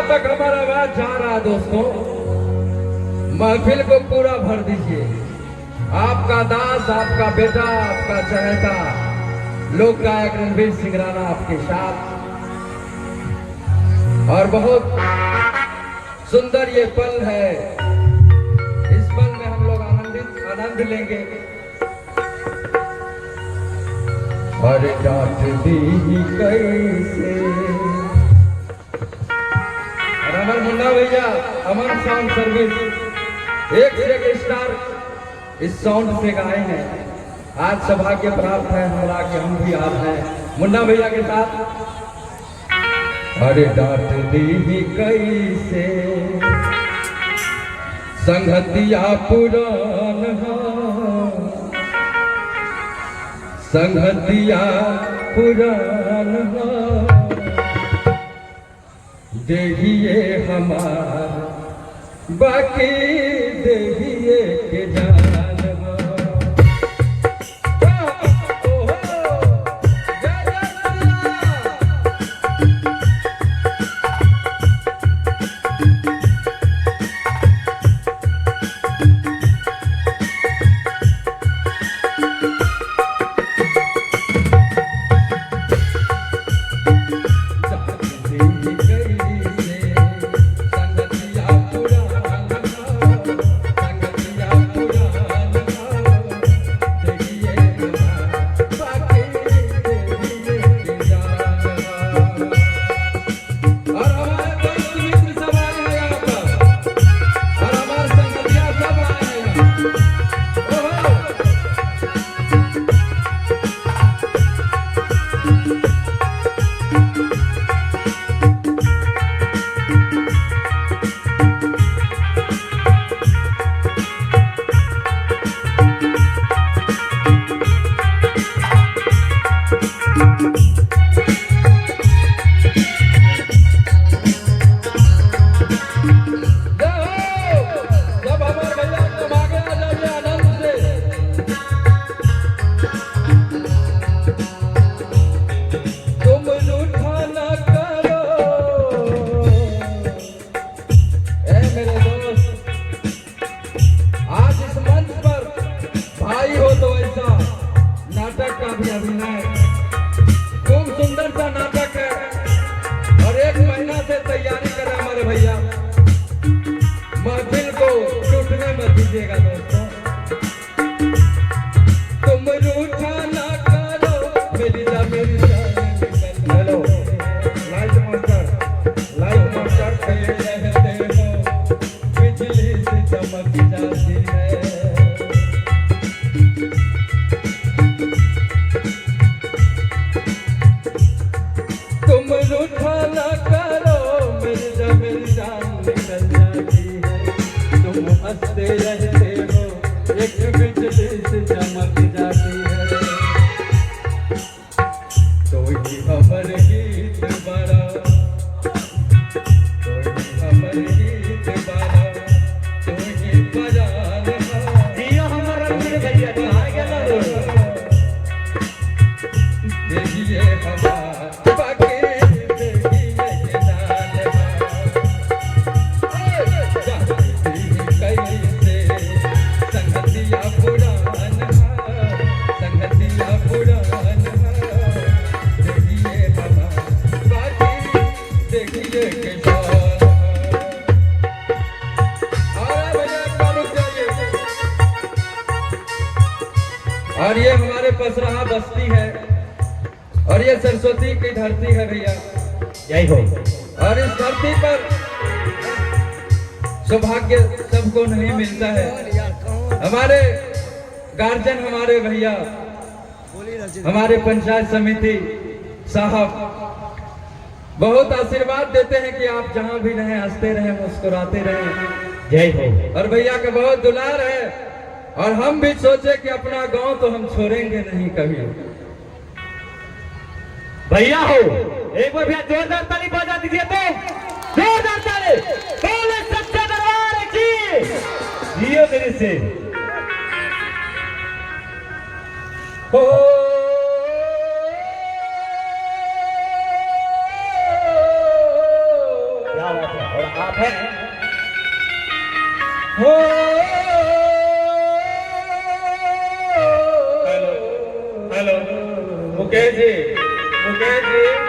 तक हमारा आवाज जा रहा है दोस्तों, महफिल को पूरा भर दीजिए। आपका दास, आपका बेटा, आपका चहेता लोक गायक रणवीर सिंह राणा आपके साथ। और बहुत सुंदर ये पल है, इस पल में हम लोग आनंद लेंगे। और डांट दी कैसे, और हमारे मुन्ना भैया अमन साउंड सर्विस एक से एक स्टार इस साउंड से गाए हैं। आज सौभाग्य प्राप्त है हमारा कि हम भी आज हैं मुन्ना भैया के साथ। अरे डांट दी कैसे संगतिया पुरान, संगतिया पुरान देखिए हमार बाकी देखिए के जान। तैयारी कर रहे हमारे भैया, महफिल को टूटने मत दीजिएगा दोस्तों। तुम रूठा ना करो मेरी जान। हेलो लाइट मास्टर खड़े रहते हो, बिजली से चमक जाती है। तुम रूठा ना करो मेरी जान निकल जाती है। तुम हंसते रहते हो, एक बिजली से चमक जाती है। तो ही हमर गीत बड़ा, तो ही हमर गीत बड़ा, तो ही बजान जियो हमर रणवीर भैया कहाँ गेलो। देखिए हमारा और ये हमारे पसराहा बस्ती है और ये सरस्वती की धरती है भैया, यही हो। और इस धरती पर सौभाग्य सबको नहीं मिलता है। हमारे गार्जियन, हमारे भैया, हमारे पंचायत समिति साहब बहुत आशीर्वाद देते हैं कि आप जहां भी रहें हंसते रहें, मुस्कुराते रहें। जय हो। और भैया का बहुत दुलार है और हम भी सोचे कि अपना गांव तो हम छोड़ेंगे नहीं कभी। भैया हो, एक बार भैया जोरदार ताली बजा दीजिए तो। जोरदार ताली बोले सच्चे दरबार की। जियो मेरे से हो। क्या बात है। आप हैं हो हेलो हेलो मुकेश जी